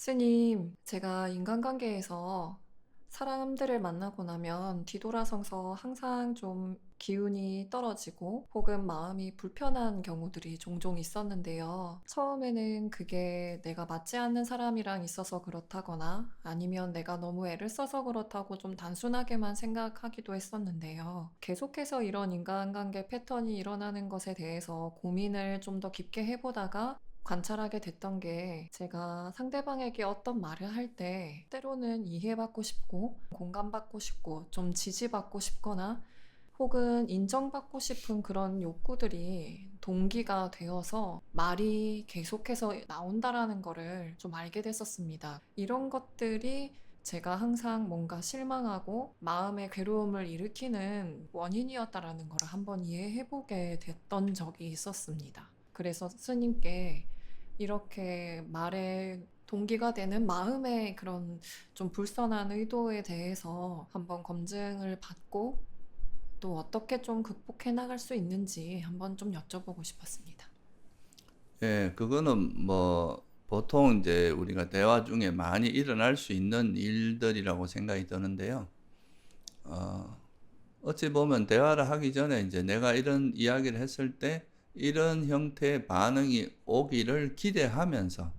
스님, 제가 인간관계에서 사람들을 만나고 나면 뒤돌아서서 항상 좀 기운이 떨어지고 혹은 마음이 불편한 경우들이 종종 있었는데요. 처음에는 그게 내가 맞지 않는 사람이랑 있어서 그렇다거나 아니면 내가 너무 애를 써서 그렇다고 좀 단순하게만 생각하기도 했었는데요. 계속해서 이런 인간관계 패턴이 일어나는 것에 대해서 고민을 좀 더 깊게 해보다가 관찰하게 됐던 게 제가 상대방에게 어떤 말을 할 때 때로는 이해받고 싶고 공감받고 싶고 좀 지지받고 싶거나 혹은 인정받고 싶은 그런 욕구들이 동기가 되어서 말이 계속해서 나온다라는 거를 좀 알게 됐었습니다. 이런 것들이 제가 항상 뭔가 실망하고 마음의 괴로움을 일으키는 원인이었다라는 걸 한번 이해해보게 됐던 적이 있었습니다. 그래서 스님께 이렇게 말에 동기가 되는 마음의 그런 좀 불선한 의도에 대해서 한번 검증을 받고 또 어떻게 좀 극복해 나갈 수 있는지 한번 좀 여쭤보고 싶었습니다. 예, 그거는 뭐 보통 이제 우리가 대화 중에 많이 일어날 수 있는 일들이라고 생각이 드는데요. 어, 어찌 보면 대화를 하기 전에 이제 내가 이런 이야기를 했을 때 이런 형태의 반응이 오기를 기대하면서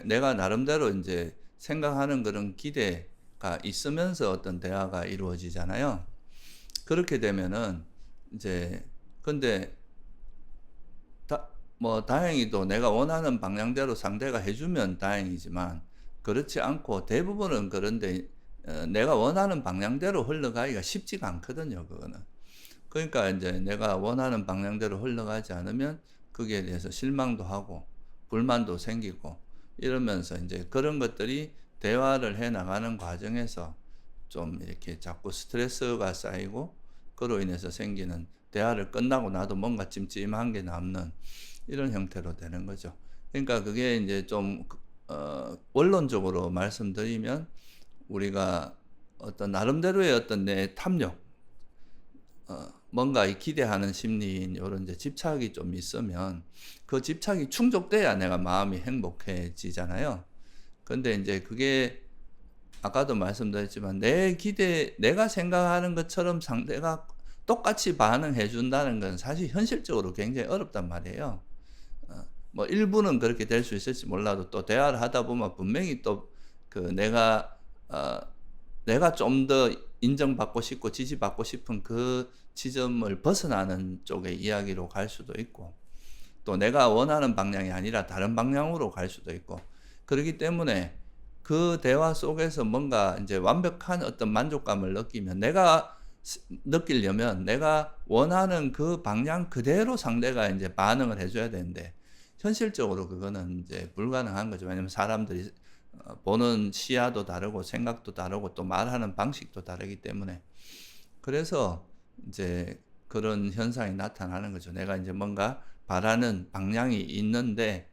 내가 나름대로 이제 생각하는 그런 기대가 있으면서 어떤 대화가 이루어지잖아요. 그렇게 되면은 이제 근데 다행히도 내가 원하는 방향대로 상대가 해주면 다행이지만, 그렇지 않고 대부분은 그런데, 내가 원하는 방향대로 흘러가기가 쉽지가 않거든요, 그거는. 그러니까 이제 내가 원하는 방향대로 흘러가지 않으면 거기에 대해서 실망도 하고, 불만도 생기고, 이러면서 이제 그런 것들이 대화를 해 나가는 과정에서 좀 이렇게 자꾸 스트레스가 쌓이고, 그로 인해서 생기는, 대화를 끝나고 나도 뭔가 찜찜한 게 남는 이런 형태로 되는 거죠. 그러니까 그게 이제 좀 원론적으로 말씀드리면, 우리가 어떤 나름대로의 어떤 내 탐욕, 뭔가 이 기대하는 심리인 요런 이제 집착이 좀 있으면 그 집착이 충족돼야 내가 마음이 행복해지잖아요. 근데 이제 그게 아까도 말씀드렸지만 내가 생각하는 것처럼 상대가 똑같이 반응해 준다는 건 사실 현실적으로 굉장히 어렵단 말이에요. 뭐 일부는 그렇게 될 수 있을지 몰라도, 또 대화를 하다 보면 분명히 또 그 어 내가 좀 더 인정받고 싶고 지지받고 싶은 그 지점을 벗어나는 쪽의 이야기로 갈 수도 있고, 또 내가 원하는 방향이 아니라 다른 방향으로 갈 수도 있고, 그렇기 때문에 그 대화 속에서 뭔가 이제 완벽한 어떤 만족감을 느끼면, 느끼려면 내가 원하는 그 방향 그대로 상대가 이제 반응을 해줘야 되는데, 현실적으로 그거는 이제 불가능한 거죠. 왜냐면 사람들이 보는 시야도 다르고 생각도 다르고 또 말하는 방식도 다르기 때문에. 그래서 이제 그런 현상이 나타나는 거죠. 내가 이제 뭔가 바라는 방향이 있는데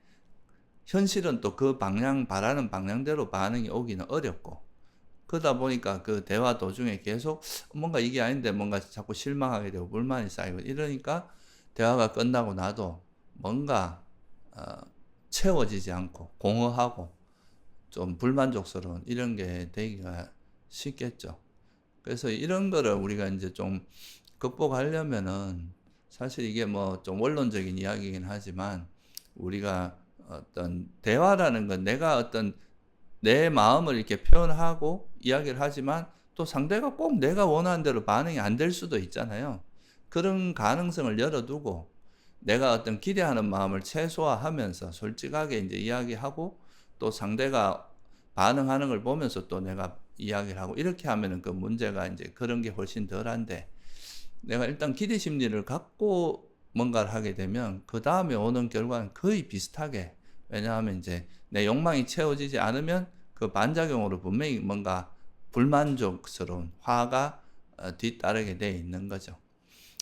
현실은 또 그 바라는 방향대로 반응이 오기는 어렵고, 그러다 보니까 그 대화 도중에 계속 뭔가 이게 아닌데 뭔가 자꾸 실망하게 되고 불만이 쌓이고 이러니까 대화가 끝나고 나도 뭔가 어, 채워지지 않고 공허하고 좀 불만족스러운 이런 게 되기가 쉽겠죠. 그래서 이런 거를 우리가 이제 좀 극복하려면은, 사실 이게 뭐 좀 원론적인 이야기이긴 하지만, 우리가 어떤 대화라는 건 내가 어떤 내 마음을 이렇게 표현하고 이야기를 하지만 또 상대가 꼭 내가 원하는 대로 반응이 안 될 수도 있잖아요. 그런 가능성을 열어두고 내가 어떤 기대하는 마음을 최소화하면서 솔직하게 이제 이야기하고, 또 상대가 반응하는 걸 보면서 또 내가 이야기를 하고, 이렇게 하면은 그 문제가 이제 그런 게 훨씬 덜한데, 내가 일단 기대 심리를 갖고 뭔가를 하게 되면 그 다음에 오는 결과는 거의 비슷하게, 왜냐하면 이제 내 욕망이 채워지지 않으면 그 반작용으로 분명히 뭔가 불만족스러운 화가 뒤따르게 돼 있는 거죠.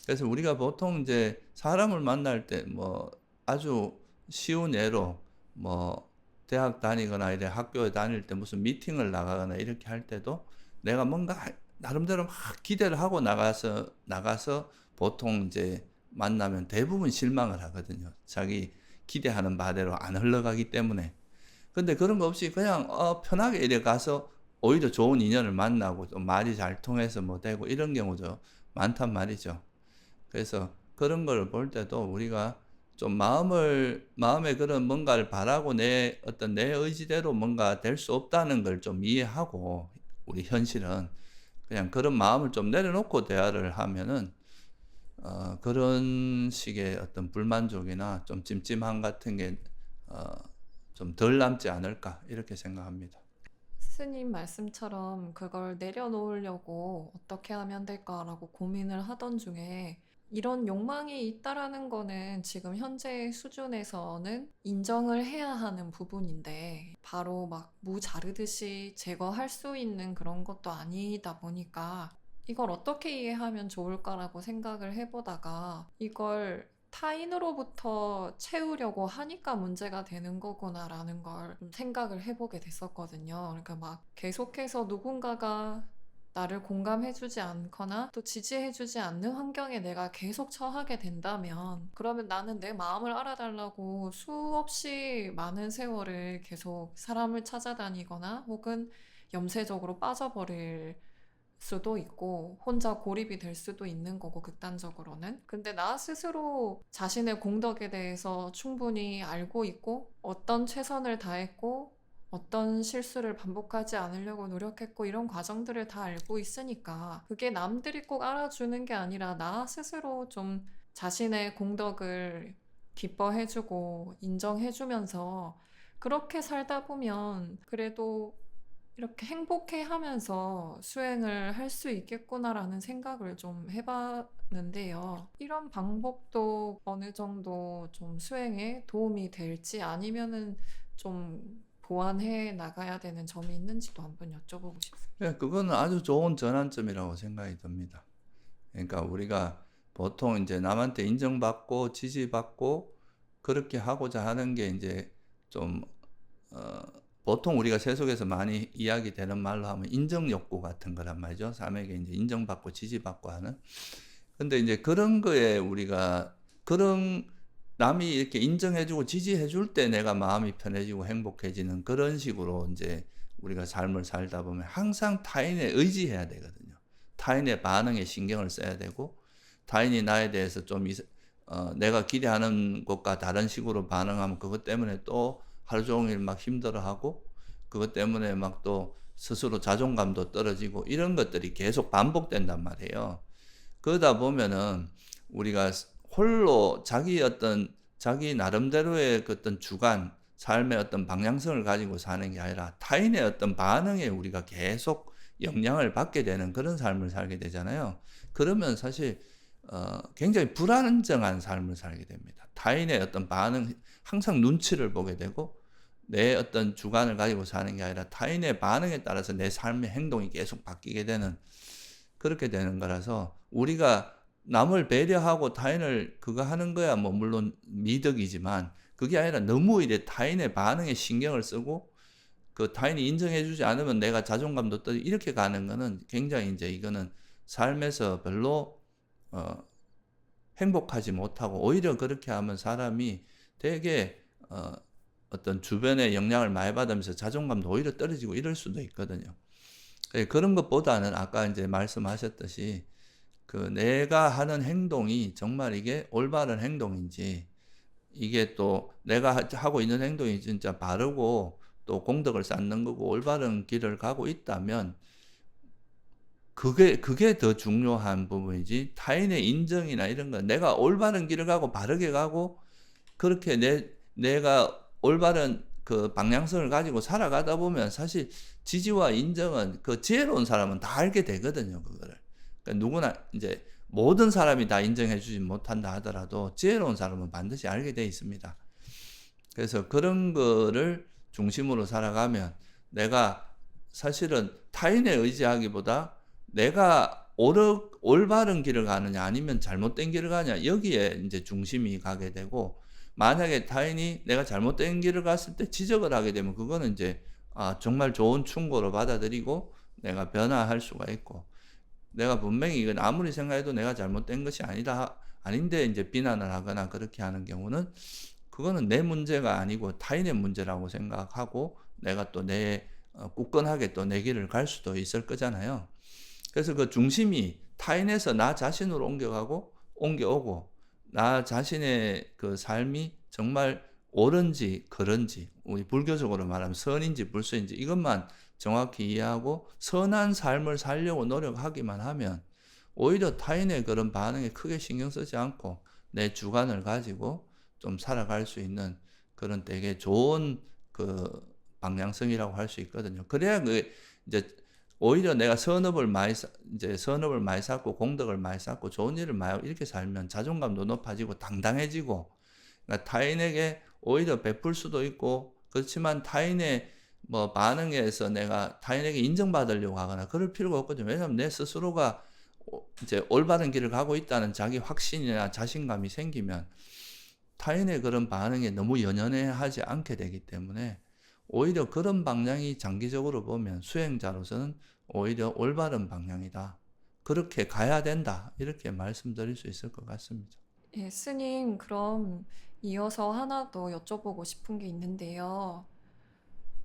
그래서 우리가 보통 이제 사람을 만날 때 뭐 아주 쉬운 예로, 뭐 대학 다니거나 이래 학교에 다닐 때 무슨 미팅을 나가거나 이렇게 할 때도 내가 뭔가 나름대로 막 기대를 하고 나가서 보통 이제 만나면 대부분 실망을 하거든요. 자기 기대하는 바대로 안 흘러가기 때문에. 근데 그런 거 없이 그냥 편하게 이래 가서 오히려 좋은 인연을 만나고 좀 말이 잘 통해서 뭐 되고 이런 경우도 많단 말이죠. 그래서 그런 걸 볼 때도 우리가 좀 마음에 그런 뭔가를 바라고 내 의지대로 뭔가 될 수 없다는 걸 좀 이해하고, 우리 현실은 그냥 그런 마음을 좀 내려놓고 대화를 하면은 그런 식의 어떤 불만족이나 좀 찜찜함 같은 게 좀 덜 남지 않을까 이렇게 생각합니다. 스님 말씀처럼 그걸 내려놓으려고 어떻게 하면 될까라고 고민을 하던 중에 이런 욕망이 있다라는 거는 지금 현재 수준에서는 인정을 해야 하는 부분인데 바로 막 무 자르듯이 제거할 수 있는 그런 것도 아니다 보니까 이걸 어떻게 이해하면 좋을까라고 생각을 해보다가 이걸 타인으로부터 채우려고 하니까 문제가 되는 거구나라는 걸 좀 생각을 해보게 됐었거든요. 그러니까 막 계속해서 누군가가 나를 공감해주지 않거나 또 지지해주지 않는 환경에 내가 계속 처하게 된다면 그러면 나는 내 마음을 알아달라고 수없이 많은 세월을 계속 사람을 찾아다니거나 혹은 염세적으로 빠져버릴 수도 있고 혼자 고립이 될 수도 있는 거고 극단적으로는. 근데 나 스스로 자신의 공덕에 대해서 충분히 알고 있고 어떤 최선을 다했고 어떤 실수를 반복하지 않으려고 노력했고 이런 과정들을 다 알고 있으니까 그게 남들이 꼭 알아주는 게 아니라 나 스스로 좀 자신의 공덕을 기뻐해주고 인정해주면서 그렇게 살다 보면 그래도 이렇게 행복해 하면서 수행을 할 수 있겠구나라는 생각을 좀 해봤는데요. 이런 방법도 어느 정도 좀 수행에 도움이 될지 아니면은 좀 보완해 나가야 되는 점이 있는지도 한번 여쭤보고 싶습니다. 예, 그거는 아주 좋은 전환점이라고 생각이 듭니다. 그러니까 우리가 보통 이제 남한테 인정받고 지지받고 그렇게 하고자 하는 게 이제 좀 어, 보통 우리가 세속에서 많이 이야기되는 말로 하면 인정 욕구 같은 거란 말이죠. 남에게 이제 인정받고 지지받고 하는. 근데 이제 그런 거에 우리가 그런 남이 이렇게 인정해주고 지지해줄 때 내가 마음이 편해지고 행복해지는 그런 식으로 이제 우리가 삶을 살다 보면 항상 타인에 의지해야 되거든요. 타인의 반응에 신경을 써야 되고, 타인이 나에 대해서 좀 내가 기대하는 것과 다른 식으로 반응하면 그것 때문에 또 하루 종일 막 힘들어하고, 그것 때문에 막 또 스스로 자존감도 떨어지고 이런 것들이 계속 반복된단 말이에요. 그러다 보면은 우리가 홀로 자기 나름대로의 그 어떤 주관, 삶의 어떤 방향성을 가지고 사는 게 아니라 타인의 어떤 반응에 우리가 계속 영향을 받게 되는 그런 삶을 살게 되잖아요. 그러면 사실 굉장히 불안정한 삶을 살게 됩니다. 타인의 어떤 반응, 항상 눈치를 보게 되고 내 어떤 주관을 가지고 사는 게 아니라 타인의 반응에 따라서 내 삶의 행동이 계속 바뀌게 되는, 그렇게 되는 거라서 우리가 남을 배려하고 타인을 그거 하는 거야 뭐 물론 미덕이지만, 그게 아니라 너무 이래 타인의 반응에 신경을 쓰고 그 타인이 인정해 주지 않으면 내가 자존감도 떨어지고 이렇게 가는 거는 굉장히 이제 이거는 삶에서 별로 어 행복하지 못하고, 오히려 그렇게 하면 사람이 되게 어떤 주변의 영향을 많이 받으면서 자존감도 오히려 떨어지고 이럴 수도 있거든요. 예, 그런 것보다는 아까 이제 말씀하셨듯이 그 내가 하는 행동이 정말 이게 올바른 행동인지, 이게 또 내가 하고 있는 행동이 진짜 바르고 또 공덕을 쌓는 거고 올바른 길을 가고 있다면 그게 더 중요한 부분이지, 타인의 인정이나 이런 거 내가 올바른 길을 가고 바르게 가고 그렇게 내가 올바른 그 방향성을 가지고 살아가다 보면 사실 지지와 인정은 그 지혜로운 사람은 다 알게 되거든요, 그거를. 그러니까 누구나 이제 모든 사람이 다 인정해 주지 못한다 하더라도 지혜로운 사람은 반드시 알게 돼 있습니다. 그래서 그런 거를 중심으로 살아가면 내가 사실은 타인에 의지하기보다 내가 올바른 길을 가느냐 아니면 잘못된 길을 가느냐 여기에 이제 중심이 가게 되고, 만약에 타인이 내가 잘못된 길을 갔을 때 지적을 하게 되면 그거는 이제 정말 좋은 충고로 받아들이고 내가 변화할 수가 있고, 내가 분명히 이건 아무리 생각해도 내가 잘못된 것이 아닌데 이제 비난을 하거나 그렇게 하는 경우는 그거는 내 문제가 아니고 타인의 문제라고 생각하고 내가 또 굳건하게 또 내 길을 갈 수도 있을 거잖아요. 그래서 그 중심이 타인에서 나 자신으로 옮겨오고 나 자신의 그 삶이 정말 옳은지 그른지, 우리 불교적으로 말하면 선인지 불선인지 이것만 정확히 이해하고 선한 삶을 살려고 노력하기만 하면 오히려 타인의 그런 반응에 크게 신경 쓰지 않고 내 주관을 가지고 좀 살아갈 수 있는 그런 되게 좋은 그 방향성이라고 할 수 있거든요. 그래야 이제 오히려 내가 선업을 많이 쌓고 공덕을 많이 쌓고 좋은 일을 많이 하고 이렇게 살면 자존감도 높아지고 당당해지고, 그러니까 타인에게 오히려 베풀 수도 있고, 그렇지만 타인의 뭐 반응에서 내가 타인에게 인정받으려고 하거나 그럴 필요가 없거든요. 왜냐하면 내 스스로가 이제 올바른 길을 가고 있다는 자기 확신이나 자신감이 생기면 타인의 그런 반응에 너무 연연해하지 않게 되기 때문에 오히려 그런 방향이 장기적으로 보면 수행자로서는 오히려 올바른 방향이다. 그렇게 가야 된다. 이렇게 말씀드릴 수 있을 것 같습니다. 예, 스님, 그럼 이어서 하나 더 여쭤보고 싶은 게 있는데요.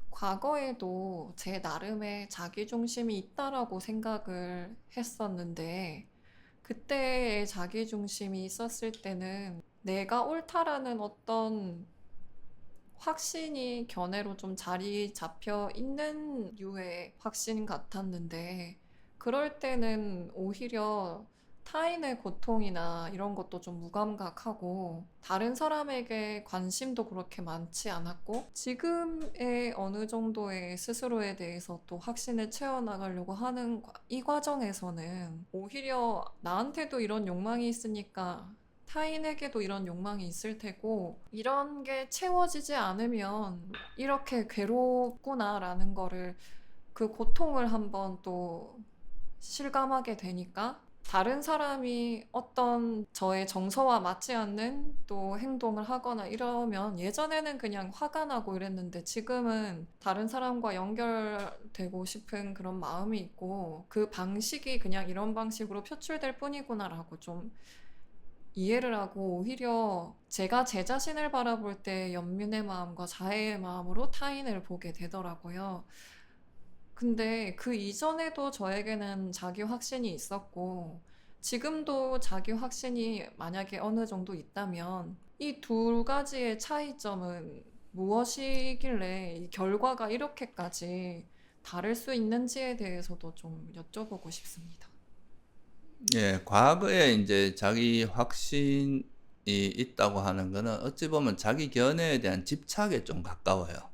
과거에도 제 나름의 자기중심이 있다라고 생각을 했었는데, 그때의 자기중심이 있었을 때는 내가 옳다라는 어떤 확신이 견해로 좀 자리 잡혀 있는 류의 확신 같았는데, 그럴 때는 오히려 타인의 고통이나 이런 것도 좀 무감각하고, 다른 사람에게 관심도 그렇게 많지 않았고, 지금의 어느 정도의 스스로에 대해서 또 확신을 채워나가려고 하는 이 과정에서는 오히려 나한테도 이런 욕망이 있으니까 타인에게도 이런 욕망이 있을 테고, 이런 게 채워지지 않으면 이렇게 괴롭구나라는 거를, 그 고통을 한번 또 실감하게 되니까, 다른 사람이 어떤 저의 정서와 맞지 않는 또 행동을 하거나 이러면 예전에는 그냥 화가 나고 이랬는데, 지금은 다른 사람과 연결되고 싶은 그런 마음이 있고, 그 방식이 그냥 이런 방식으로 표출될 뿐이구나라고 좀 이해를 하고, 오히려 제가 제 자신을 바라볼 때 연민의 마음과 자애의 마음으로 타인을 보게 되더라고요. 근데 그 이전에도 저에게는 자기 확신이 있었고, 지금도 자기 확신이 만약에 어느 정도 있다면, 이 두 가지의 차이점은 무엇이길래 이 결과가 이렇게까지 다를 수 있는지에 대해서도 좀 여쭤보고 싶습니다. 예, 과거에 이제 자기 확신이 있다고 하는 거는 어찌 보면 자기 견해에 대한 집착에 좀 가까워요.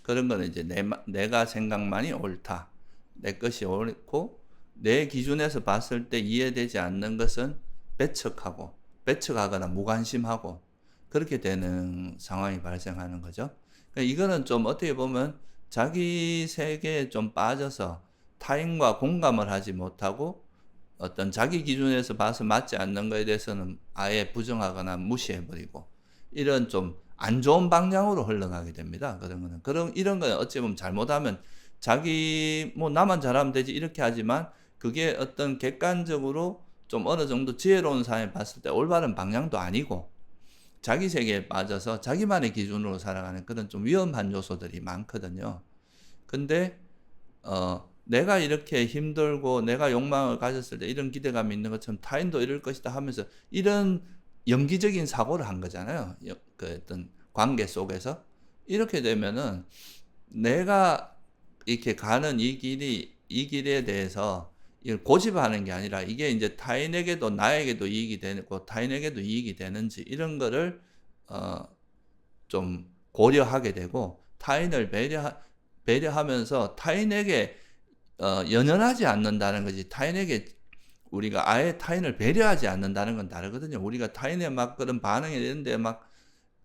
그런 거는 이제 내가 생각만이 옳다. 내 것이 옳고, 내 기준에서 봤을 때 이해되지 않는 것은 배척하거나 무관심하고, 그렇게 되는 상황이 발생하는 거죠. 그러니까 이거는 좀 어떻게 보면 자기 세계에 좀 빠져서 타인과 공감을 하지 못하고 어떤 자기 기준에서 봐서 맞지 않는 것에 대해서는 아예 부정하거나 무시해버리고 이런 좀 안 좋은 방향으로 흘러가게 됩니다. 그런 거는. 이런 거는 어찌 보면 잘못하면 나만 잘하면 되지 이렇게 하지만 그게 어떤 객관적으로 좀 어느 정도 지혜로운 사람이 봤을 때 올바른 방향도 아니고 자기 세계에 빠져서 자기만의 기준으로 살아가는 그런 좀 위험한 요소들이 많거든요. 근데 내가 이렇게 힘들고 내가 욕망을 가졌을 때 이런 기대감이 있는 것처럼 타인도 이럴 것이다 하면서 이런 연기적인 사고를 한 거잖아요. 그 어떤 관계 속에서. 이렇게 되면은 내가 이렇게 가는 이 길에 대해서 이걸 고집하는 게 아니라 이게 이제 타인에게도 나에게도 이익이 되고 타인에게도 이익이 되는지 이런 거를 어, 좀 고려하게 되고 타인을 배려하면서 타인에게 연연하지 않는다는 거지. 우리가 아예 타인을 배려하지 않는다는 건 다르거든요. 우리가 타인의 막 그런 반응이 있는데 막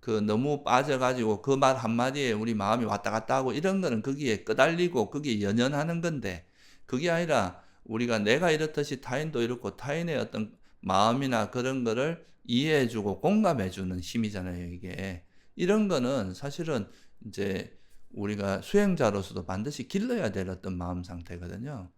그 너무 빠져가지고 그 말 한마디에 우리 마음이 왔다 갔다 하고 이런 거는 거기에 끄달리고 거기에 연연하는 건데, 그게 아니라 우리가 내가 이렇듯이 타인도 이렇고 타인의 어떤 마음이나 그런 거를 이해해주고 공감해주는 힘이잖아요, 이게. 이런 거는 사실은 이제 우리가 수행자로서도 반드시 길러야 될 어떤 마음 상태거든요.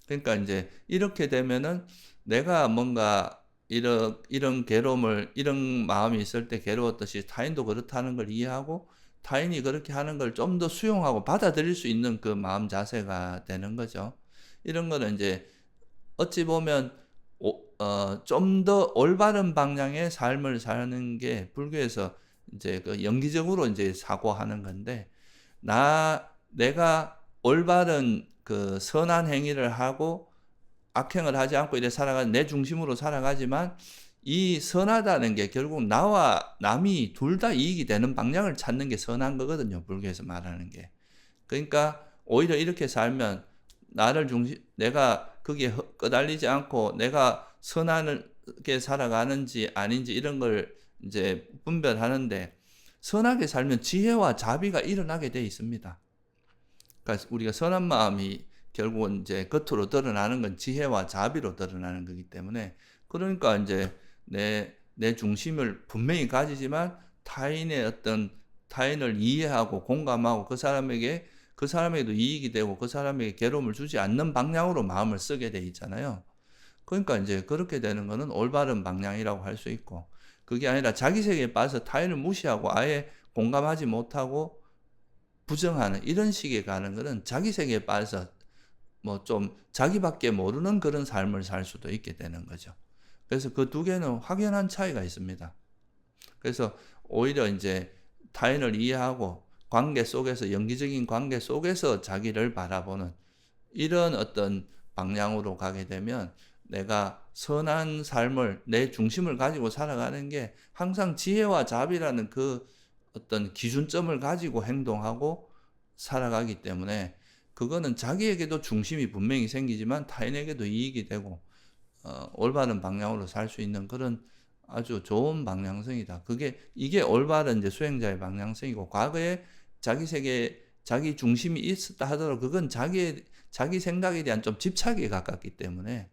그러니까 이제 이렇게 되면은 내가 뭔가 이런 괴로움을 이런 마음이 있을 때 괴로웠듯이 타인도 그렇다는 걸 이해하고 타인이 그렇게 하는 걸 좀 더 수용하고 받아들일 수 있는 그 마음 자세가 되는 거죠. 이런 거는 이제 어찌 보면 좀 더 올바른 방향의 삶을 사는 게 불교에서 이제 그 영기적으로 이제 사고하는 건데 내가 올바른 그 선한 행위를 하고 악행을 하지 않고 이래 살아가는 내 중심으로 살아가지만 이 선하다는 게 결국 나와 남이 둘 다 이익이 되는 방향을 찾는 게 선한 거거든요. 불교에서 말하는 게. 그러니까 오히려 이렇게 살면 내가 거기에 끄달리지 않고 내가 선하게 살아가는지 아닌지 이런 걸 이제 분별하는데 선하게 살면 지혜와 자비가 일어나게 돼 있습니다. 그러니까 우리가 선한 마음이 결국은 이제 겉으로 드러나는 건 지혜와 자비로 드러나는 거기 때문에 그러니까 이제 내 중심을 분명히 가지지만 타인을 이해하고 공감하고 그 사람에게도 이익이 되고 그 사람에게 괴로움을 주지 않는 방향으로 마음을 쓰게 돼 있잖아요. 그러니까 이제 그렇게 되는 거는 올바른 방향이라고 할 수 있고 그게 아니라 자기 세계에 빠져서 타인을 무시하고 아예 공감하지 못하고 부정하는 이런 식의 가는 거는 자기 세계에 빠져서 뭐 좀 자기밖에 모르는 그런 삶을 살 수도 있게 되는 거죠. 그래서 그 두 개는 확연한 차이가 있습니다. 그래서 오히려 이제 타인을 이해하고 관계 속에서 영기적인 관계 속에서 자기를 바라보는 이런 어떤 방향으로 가게 되면 내가 선한 삶을 내 중심을 가지고 살아가는 게 항상 지혜와 자비라는 그 어떤 기준점을 가지고 행동하고 살아가기 때문에 그거는 자기에게도 중심이 분명히 생기지만 타인에게도 이익이 되고 올바른 방향으로 살 수 있는 그런 아주 좋은 방향성이다. 이게 올바른 이제 수행자의 방향성이고 과거에 자기 세계 자기 중심이 있었다 하더라도 그건 자기 생각에 대한 좀 집착에 가깝기 때문에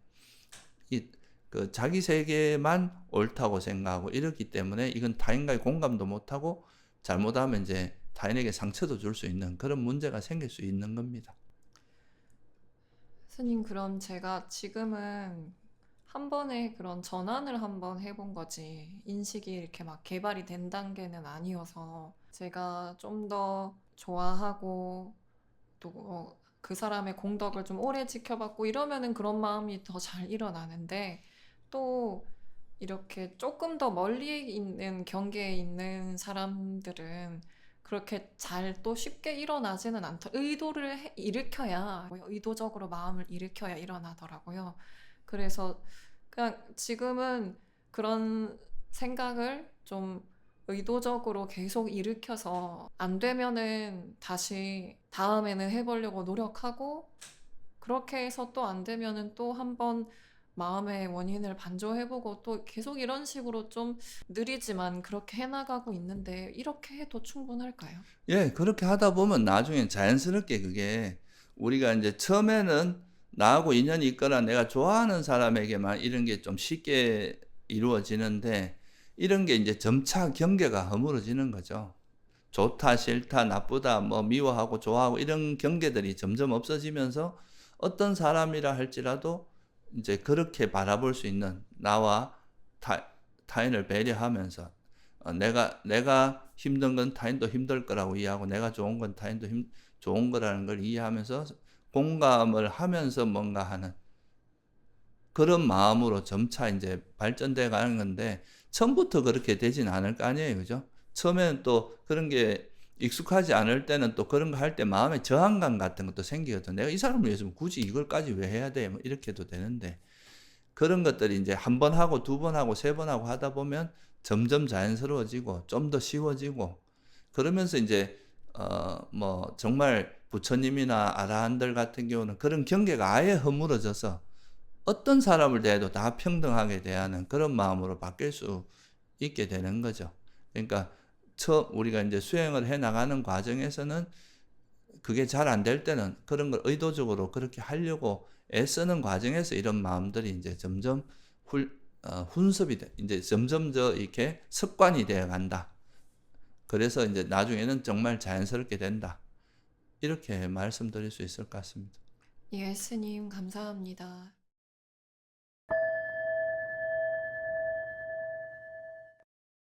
그 자기 세계만 옳다고 생각하고 이렇기 때문에 이건 타인과의 공감도 못하고 잘못하면 이제 타인에게 상처도 줄 수 있는 그런 문제가 생길 수 있는 겁니다. 스님, 그럼 제가 지금은 한 번에 그런 전환을 한번 해본 거지, 인식이 이렇게 막 개발이 된 단계는 아니어서, 제가 좀 더 좋아하고, 또 그 사람의 공덕을 좀 오래 지켜봤고, 이러면은 그런 마음이 더 잘 일어나는데, 또 이렇게 조금 더 멀리 있는 경계에 있는 사람들은 그렇게 잘 또 쉽게 일어나지는 않더. 일으켜야, 의도적으로 마음을 일으켜야 일어나더라고요. 그래서 그냥 지금은 그런 생각을 좀 의도적으로 계속 일으켜서 안 되면은 다시 다음에는 해보려고 노력하고, 그렇게 해서 또 안 되면은 또 한번 마음의 원인을 반조해보고, 또 계속 이런 식으로 좀 느리지만 그렇게 해나가고 있는데, 이렇게 해도 충분할까요? 예, 그렇게 하다 보면 나중에 자연스럽게 그게 우리가 이제 처음에는 나하고 인연이 있거나 내가 좋아하는 사람에게만 이런 게 좀 쉽게 이루어지는데 이런 게 이제 점차 경계가 허물어지는 거죠. 좋다, 싫다, 나쁘다, 뭐 미워하고 좋아하고 이런 경계들이 점점 없어지면서 어떤 사람이라 할지라도 이제 그렇게 바라볼 수 있는 나와 타인을 배려하면서 내가 힘든 건 타인도 힘들 거라고 이해하고 내가 좋은 건 타인도 좋은 거라는 걸 이해하면서 공감을 하면서 뭔가 하는 그런 마음으로 점차 이제 발전돼 가는 건데 처음부터 그렇게 되진 않을 거 아니에요. 그죠? 처음에는 또 그런 게 익숙하지 않을 때는 또 그런 거 할 때 마음에 저항감 같은 것도 생기거든. 내가 이 사람을 위해서 굳이 이걸까지 왜 해야 돼? 뭐 이렇게도 되는데 그런 것들이 이제 한 번 하고 두 번 하고 세 번 하고 하다 보면 점점 자연스러워지고 좀 더 쉬워지고 그러면서 이제 뭐 정말 부처님이나 아라한들 같은 경우는 그런 경계가 아예 허물어져서 어떤 사람을 대해도 다 평등하게 대하는 그런 마음으로 바뀔 수 있게 되는 거죠. 그러니까 우리가 이제 수행을 해 나가는 과정에서는 그게 잘 안 될 때는 그런 걸 의도적으로 그렇게 하려고 애쓰는 과정에서 이런 마음들이 이제 점점 훈습이 돼. 이제 점점 이렇게 습관이 되어 간다. 그래서 이제 나중에는 정말 자연스럽게 된다. 이렇게 말씀드릴 수 있을 것 같습니다. 예, 스님, 감사합니다.